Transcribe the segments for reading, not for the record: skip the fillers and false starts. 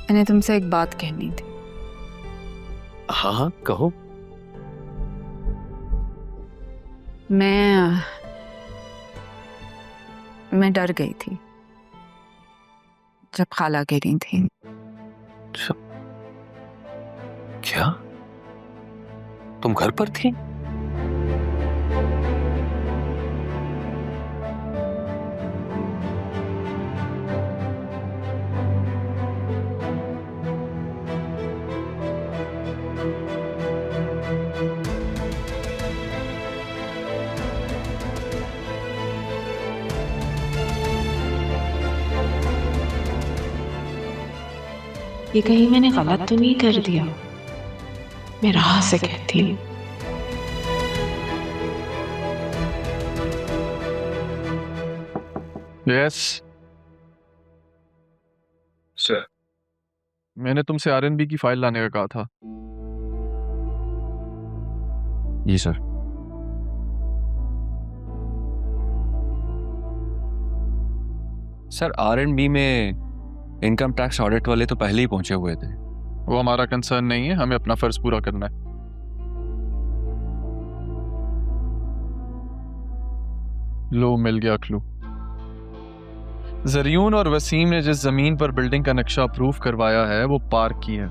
मैंने तुमसे एक बात कहनी थी। हाँ हाँ कहो। मैं डर गई थी जब खाला कह रही थी। क्या तुम घर पर थी? ये कहीं मैंने गलत तो नहीं कर दिया? मैं राह से कहती हूँ। Yes sir. मैंने तुमसे आरएनबी की फाइल लाने का कहा था। जी सर। सर आरएनबी में इनकम टैक्स ऑडिट वाले तो पहले ही पहुंचे हुए थे। वो हमारा कंसर्न नहीं है, हमें अपना फर्ज पूरा करना है। लो मिल गया क्लू। जरियून और वसीम ने जिस जमीन पर बिल्डिंग का नक्शा अप्रूव करवाया है वो पार्क की है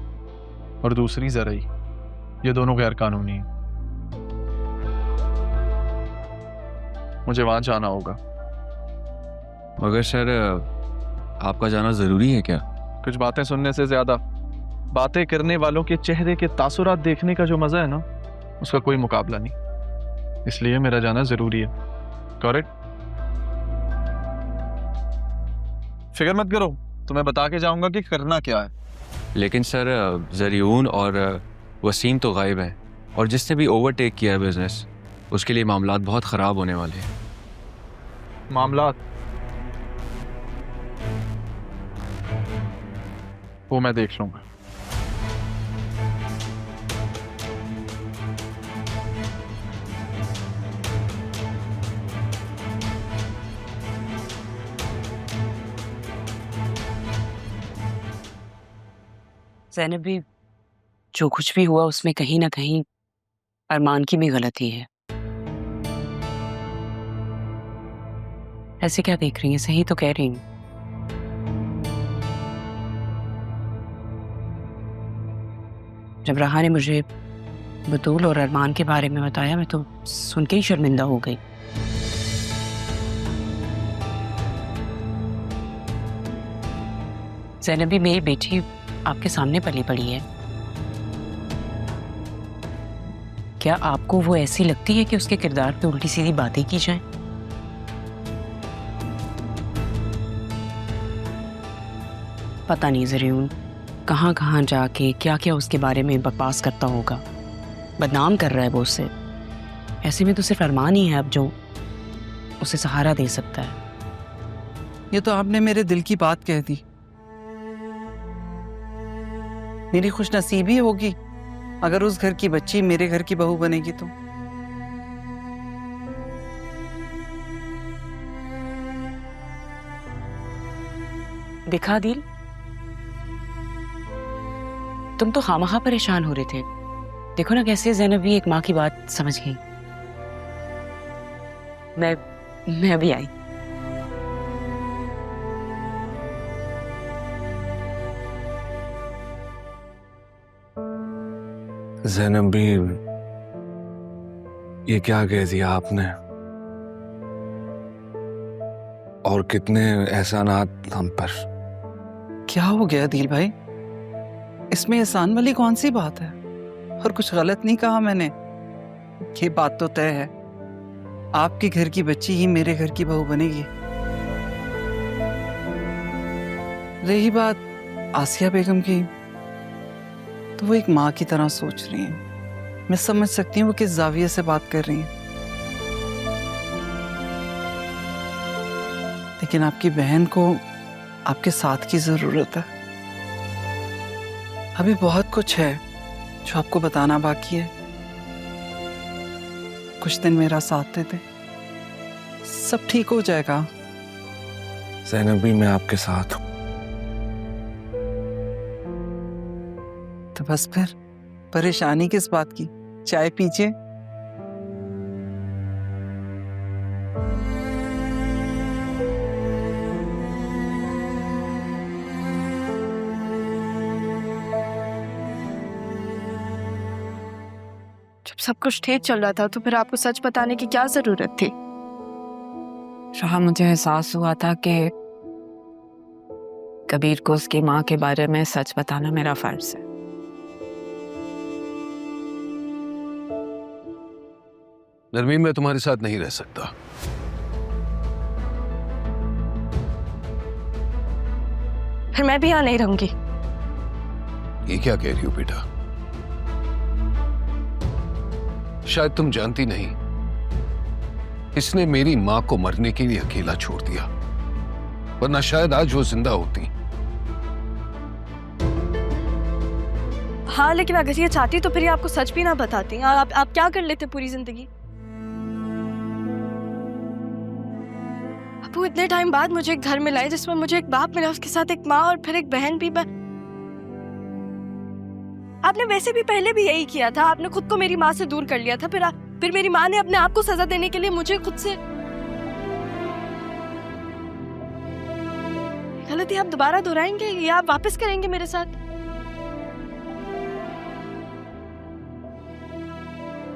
और दूसरी जरई। ये दोनों गैर कानूनी है। मुझे वहां जाना होगा। मगर सर आपका जाना जरूरी है क्या? कुछ बातें सुनने से ज्यादा बातें करने वालों के चेहरे के तासुरात देखने का जो मजा है ना, उसका कोई मुकाबला नहीं। इसलिए मेरा जाना जरूरी है। करेक्ट? फिक्र मत करो, तुम्हें बता के जाऊंगा कि करना क्या है। लेकिन सर जरियून और वसीम तो गायब हैं और जिसने भी ओवरटेक किया है बिजनेस उसके लिए मामलात बहुत ख़राब होने वाले हैं। मामलात वो मैं देख लूंगा। ज़ैनब भी, जो कुछ भी हुआ उसमें कहीं ना कहीं अरमान की भी गलती है। ऐसे क्या देख रही हैं? सही तो कह रही हूँ। जब राहा ने मुझे बतूल और अरमान के बारे में बताया, मैं तो सुन के ही शर्मिंदा हो गई। ज़ैनब भी, मेरी बेटी आपके सामने पली पड़ी है। क्या आपको वो ऐसी लगती है कि उसके किरदार पे उल्टी सीधी बातें की जाएं? पता नहीं ज़रियून कहाँ कहाँ जाके क्या क्या उसके बारे में बकवास करता होगा। बदनाम कर रहा है वो उससे। ऐसे में तो सिर्फ अरमान ही है अब जो उसे सहारा दे सकता है। ये तो आपने मेरे दिल की बात कह दी। मेरी खुशनसीबी होगी अगर उस घर की बच्ची मेरे घर की बहू बनेगी तो। देखा दिल, तुम तो खामखा परेशान हो रहे थे। देखो ना कैसे ज़ैनब भी एक माँ की बात समझ गई। मैं अभी आई। ज़ैनब भी, ये क्या कह दिया आपने? और कितने एहसानात हम पर। क्या हो गया दिल भाई? इसमें एहसान वाली कौन सी बात है? और कुछ गलत नहीं कहा मैंने। ये बात तो तय है, आपके घर की बच्ची ही मेरे घर की बहू बनेगी। रही बात आसिया बेगम की, तो वो एक माँ की तरह सोच रही हैं। मैं समझ सकती हूँ वो किस जाविये से बात कर रही हैं। लेकिन आपकी बहन को आपके साथ की जरूरत है। अभी बहुत कुछ है जो आपको बताना बाकी है। कुछ दिन मेरा साथ दे दे, सब ठीक हो जाएगा। ज़ैनबी, मैं आपके साथ हूँ। तो बस फिर परेशानी किस बात की? चाय पीजिए। जब सब कुछ ठीक चल रहा था तो फिर आपको सच बताने की क्या जरूरत थी? शाह, मुझे एहसास हुआ था कि कबीर को उसकी माँ के बारे में सच बताना मेरा फर्ज है। नरमीन, मैं तुम्हारे साथ नहीं रह सकता। फिर मैं भी यहाँ नहीं रहूंगी। ये क्या कह रही हो बेटा? शायद तुम जानती नहीं, इसने मेरी मां को मरने के लिए अकेला छोड़ दिया, वरना शायद आज वो जिंदा होती। हाँ, लेकिन अगर ये चाहती तो फिर ये आपको सच भी ना बताती। आप क्या कर लेते पूरी जिंदगी? आपको इतने टाइम बाद मुझे एक घर मिला है जिसमें मुझे एक बाप मिला, उसके साथ एक माँ और फिर एक बहन भी। आपने वैसे भी पहले भी यही किया था। आपने खुद को मेरी माँ से दूर कर लिया था, फिर मेरी माँ ने अपने आप को सजा देने के लिए मुझे खुद से। गलती आप दोबारा दोहराएंगे या आप वापस करेंगे मेरे साथ?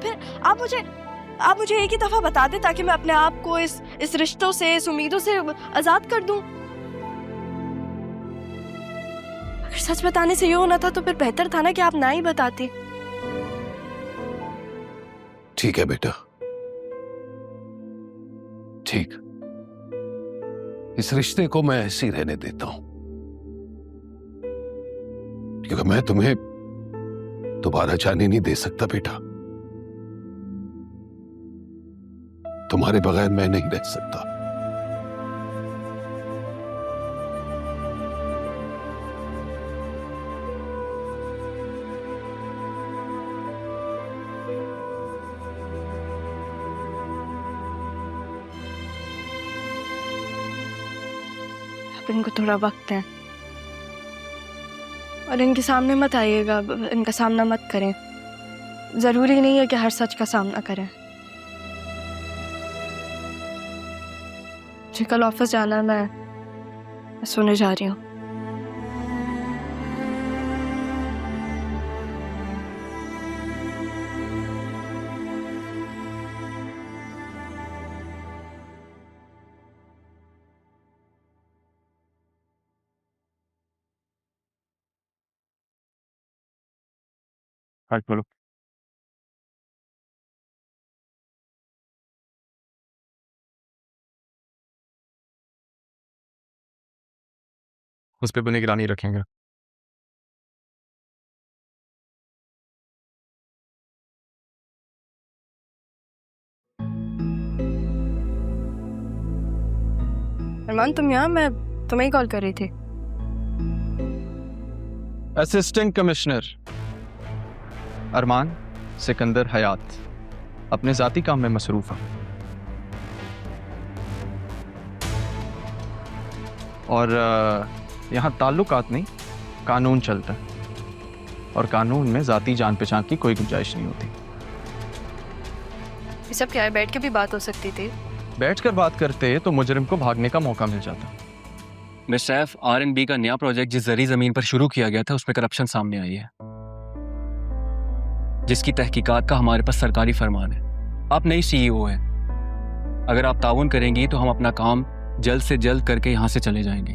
फिर आप मुझे एक ही दफा बता दे ताकि मैं अपने आप को इस रिश्तों से, इस उम्मीदों से आजाद कर दूं। अगर सच बताने से ये होना था तो फिर बेहतर था ना कि आप ना ही बताते। ठीक है बेटा, ठीक, इस रिश्ते को मैं ऐसे ही रहने देता हूं, क्योंकि मैं तुम्हें दोबारा जाने नहीं दे सकता बेटा। तुम्हारे बगैर मैं नहीं रह सकता। अब इनको थोड़ा वक्त है और इनके सामने मत आइएगा, इनका सामना मत करें। जरूरी नहीं है कि हर सच का सामना करें। मुझे कल ऑफिस जाना है, मैं सोने जा रही हूँ। हाँ, बोलो। उस पर भी निगरानी रखेंगे। अरमान, तुम यहाँ? मैं तुम्हें ही कॉल कर रही थी। असिस्टेंट कमिश्नर अरमान सिकंदर हयात अपने जाती काम में मसरूफ है और यहाँ ताल्लुकात नहीं, कानून चलता है और कानून में जाती जान पहचान की कोई गुंजाइश नहीं होती। ये सब क्या है? बैठ के भी बात हो सकती थी। बैठकर बात करते तो मुजरिम को भागने का मौका मिल जाता। मिस सैफ, R&B का नया प्रोजेक्ट जिस जरी जमीन पर शुरू किया गया था उसमें करप्शन सामने आई है, जिसकी तहकीकात का हमारे पास सरकारी फरमान है। आप नई CEO हैं। अगर आप ताउन करेंगी तो हम अपना काम जल्द से जल्द करके यहाँ से चले जाएंगे।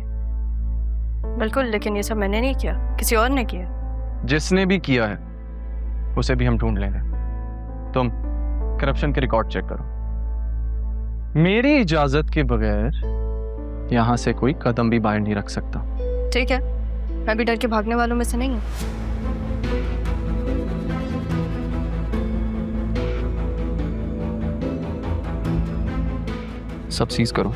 बिल्कुल, लेकिन ये सब मैंने नहीं किया, किसी और ने किया। जिसने भी किया है उसे भी हम ढूंढ लेंगे। तुम करप्शन के रिकॉर्ड चेक करो। मेरी इजाजत के बगैर यहाँ से कोई कदम भी बाहर नहीं रख सकता। ठीक है, मैं भी डर के भागने वालों में से नहीं हूँ। सब सीज करो।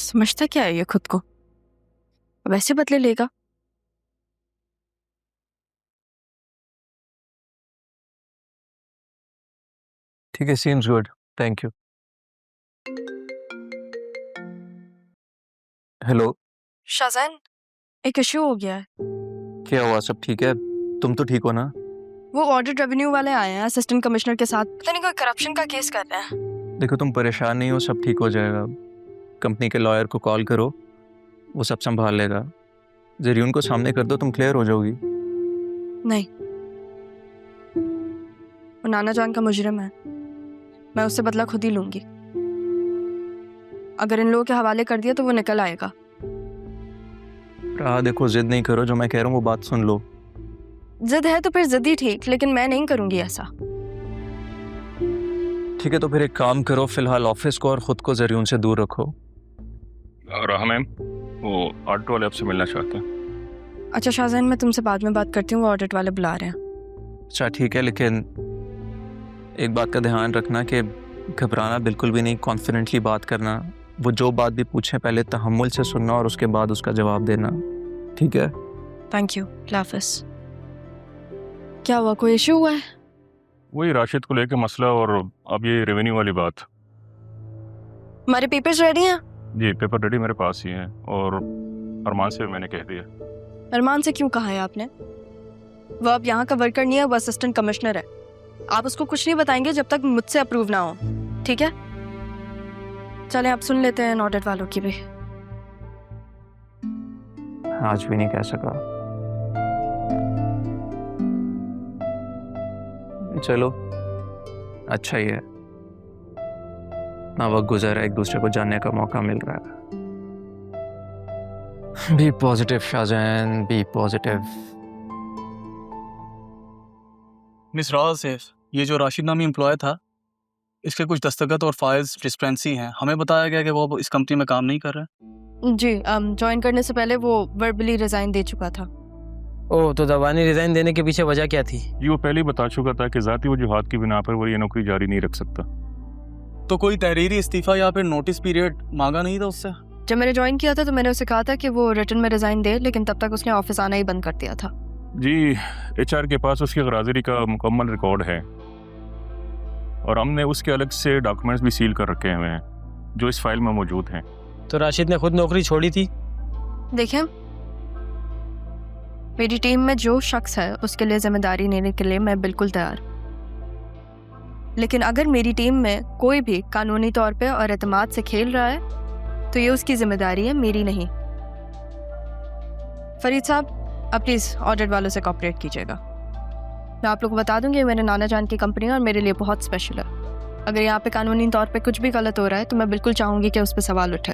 समझता क्या है ये खुद को, वैसे बदले लेगा। ठीक है, seems good, thank you. Hello, Shah Jahan, एक इशू हो गया है। क्या हुआ? सब ठीक है? तुम तो ठीक हो ना? वो ऑडिट रेवेन्यू वाले आए हैं असिस्टेंट कमिश्नर के साथ, पता नहीं कोई करप्शन का केस कर रहे हैं। देखो, तुम परेशान नहीं हो, सब ठीक हो जाएगा। कंपनी के लॉयर को कॉल करो, वो सब संभाल लेगा। जरियून को सामने कर दो, तुम क्लियर हो जाओगी। नहीं, वो नाना जान का मुजरिम है, मैं उससे बदला खुद ही लूंगी। अगर इन लोगों के हवाले कर दिया तो वो निकल आएगा। देखो, जिद नहीं करो, जो मैं कह रहा हूँ वो बात सुन लो। जिद है तो फिर जिद ही ठीक, लेकिन मैं नहीं करूंगी ऐसा। ठीक है, तो फिर एक काम करो, फिलहाल ऑफिस को और खुद को जरियून से दूर रखो। राहा मैम, वो ऑडिट वाले आपसे मिलना चाहते हैं। अच्छा शाहजहान, मैं तुमसे बाद में बात करती हूँ, वो ऑडिट वाले बुला रहे हैं। अच्छा ठीक है, लेकिन एक बात का ध्यान रखना कि घबराना बिल्कुल भी नहीं, कॉन्फिडेंटली बात करना। वो जो बात भी पूछे पहले तहम्मुल से सुनना और उसके बाद उसका जवाब देना, ठीक है? थैंक यू, हाफिज। क्या हुआ, कोई इशू हुआ है? वही राशिद को लेकर मसला, और अब ये रेवेन्यू वाली बात। हमारे पेपर्स रेडी हैं? जी, पेपर रेडी मेरे पास ही हैं, और अरमान से मैंने कह दिया। अरमान से क्यों कहा है आपने? वो अब यहाँ का वर्कर नहीं है, वो असिस्टेंट कमिश्नर है। आप उसको कुछ नहीं बताएंगे जब तक मुझसे अप्रूव ना हो, ठीक है? चलें, आप सुन लेते हैं ऑडिट वालों की भी। आज भी नहीं कह सका। चलो, अच्छा ही है, ना वक्त गुजरा, एक दूसरे को जानने का मौका मिल रहा है। Be positive Shahjahan, be positive. Miss Rao safe, ये जो राशिद नामी एम्प्लॉय था, इसके कुछ दस्तखत और फाइल्स डिस्पेंसी हैं। हमें बताया गया कि वो इस कंपनी में काम नहीं कर रहा है। जी, ज्वाइन करने से पहले वो वर्बली रिजाइन दे चुका था। ओह, तो दबानी रिजाइन देने के पीछे वजह क्या थी? जी, वो पहले ही बता चुका था कि ज़ाती वजूहात की बिना पर वो ये नौकरी जारी नहीं रख सकता। तो कोई तहरीरी इस्तीफा या फिर नोटिस पीरियड मांगा नहीं था उससे? जब मैंने ज्वाइन किया था तो मैंने उसे कहा था कि वो रिटर्न में रिजाइन दे, लेकिन तब तक उसने ऑफिस आना ही बंद कर दिया था। जी, HR के पास उसकी गराजरी का मुकम्मल रिकॉर्ड है, और हमने उसके अलग से डॉक्यूमेंट्स भी सील कर रखे हुए हैं जो इस फाइल में मौजूद हैं। तो राशिद ने खुद नौकरी छोड़ी थी? देखिए, मेरी टीम में जो शख्स है उसके लिए जिम्मेदारी लेने के लिए मैं बिल्कुल तैयार, लेकिन अगर मेरी टीम में कोई भी कानूनी तौर पे और एतमाद से खेल रहा है तो ये उसकी जिम्मेदारी है, मेरी नहीं। फरीद साहब, आप प्लीज़ ऑडिट वालों से कोऑपरेट कीजिएगा। मैं आप लोगों को बता दूंगी, मेरे नाना जान की कंपनी है और मेरे लिए बहुत स्पेशल है। अगर यहाँ पे कानूनी तौर पे कुछ भी गलत हो रहा है तो मैं बिल्कुल चाहूँगी कि उस पर सवाल उठे।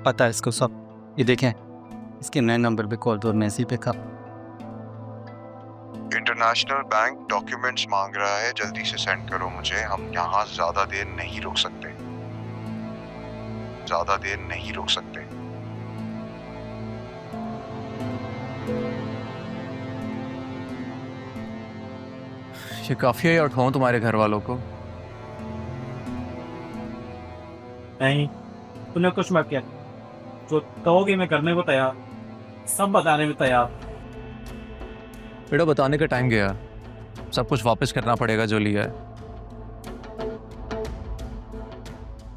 पता है इसको सब। ये देखें, इसके नए नंबर पे कॉल तो मैसेज पे था। इंटरनेशनल बैंक डॉक्यूमेंट्स मांग रहा है, जल्दी से सेंड करो मुझे। हम यहाँ ज्यादा देर नहीं रुक सकते, ज्यादा देर नहीं रुक सकते। ये काफी है, उठाऊं तुम्हारे घर वालों को? नहीं, तूने कुछ मत किया, जो कहोगे मैं करने को तैयार, सब बताने में तैयार। बेटा, बताने का टाइम गया, सब कुछ वापस करना पड़ेगा जो लिया है।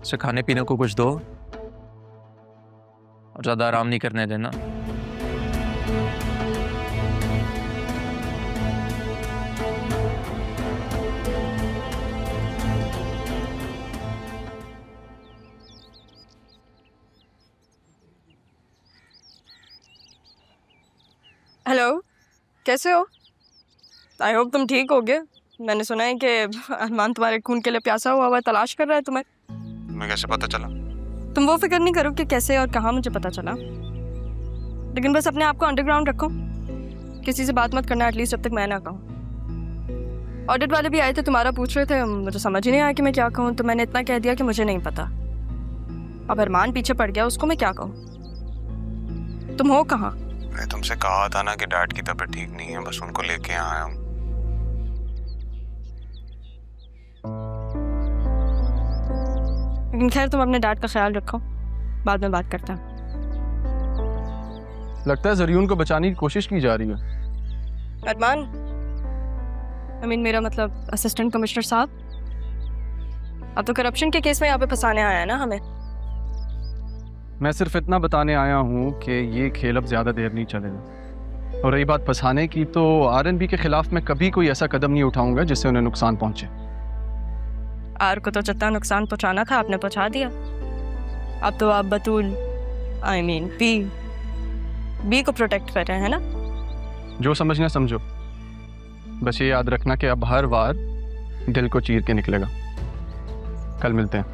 इसे खाने पीने को कुछ दो और ज्यादा आराम नहीं करने देना। हेलो, कैसे हो? आई होप तुम ठीक होगे। मैंने सुना है कि अरमान तुम्हारे खून के लिए प्यासा हुआ तलाश कर रहा है तुम्हें। तुम्हें कैसे पता चला? तुम वो फिक्र नहीं करो कि कैसे और कहाँ मुझे पता चला, लेकिन बस अपने आप को अंडरग्राउंड रखो, किसी से बात मत करना एटलीस्ट जब तक मैं ना कहूँ। ऑडिट वाले भी आए थे, तुम्हारा पूछ रहे थे, मुझे समझ ही नहीं आया कि मैं क्या कहूँ, तो मैंने इतना कह दिया कि मुझे नहीं पता। अब अरमान पीछे पड़ गया, उसको मैं क्या कहूँ? तुम हो कहाँ? मैं तुमसे कहा था ना कि डैड की तबीयत ठीक नहीं है, बस उनको लेके आया हूँ। लेकिन खैर, तुम अपने डैड का ख्याल रखो, बाद में बात करते हैं। लगता है जरियून को बचाने की कोशिश की जा रही है। अरमान, मेरा मतलब असिस्टेंट कमिश्नर साहब, अब तो करप्शन के केस में यहाँ पे फंसाने आया है ना हमें। मैं सिर्फ इतना बताने आया हूँ कि ये खेल अब ज्यादा देर नहीं चलेगा। और रही बात फंसाने की, तो आरएनबी के खिलाफ मैं कभी कोई ऐसा कदम नहीं उठाऊंगा जिससे उन्हें नुकसान पहुंचे। आर को तो जितना नुकसान पहुंचाना था आपने पहुंचा दिया। अब तो आप बतूल बी को प्रोटेक्ट कर रहे हैं ना। जो समझना समझो, बस ये याद रखना कि अब हर बार दिल को चीर के निकलेगा। कल मिलते हैं।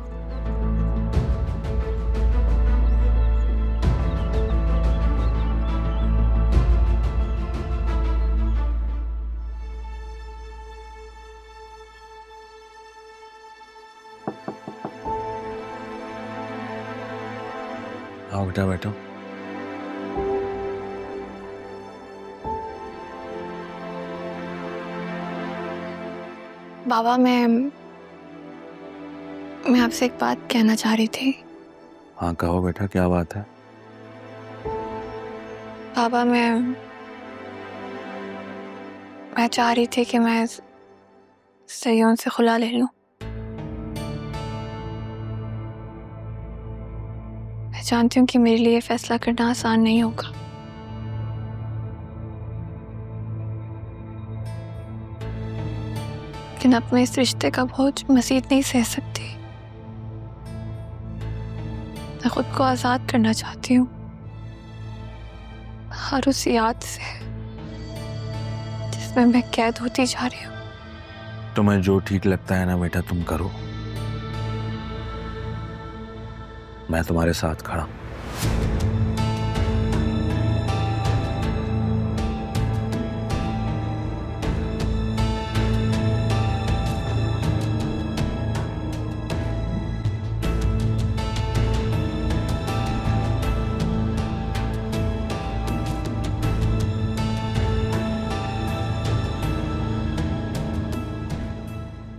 आओ बेटा, बैठो। बाबा, मैं आपसे एक बात कहना चाह रही थी। हाँ कहो बेटा, क्या बात है? बाबा, मैं चाह रही थी कि मैं सयोन से खुला ले लूं। मैं जानती हूँ कि मेरे लिए फैसला करना आसान नहीं होगा, लेकिन अपने इस रिश्ते का बोझ मज़ीद नहीं सह सकती। मैं खुद को आज़ाद करना चाहती हूँ हर उस याद से जिसमें मैं कैद होती जा रही हूँ। तुम्हें जो ठीक लगता है ना बेटा, तुम करो। मैं तुम्हारे साथ खड़ा।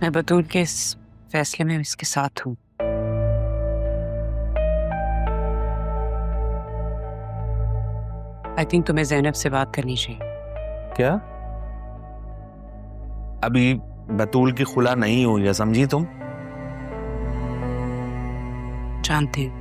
मैं बतूल के इस फैसले में इसके साथ हूँ। आई थिंक तुम्हें ज़ैनब से बात करनी चाहिए। क्या? अभी बतूल की खुला नहीं हुई है, समझी तुम? जानती हूँ।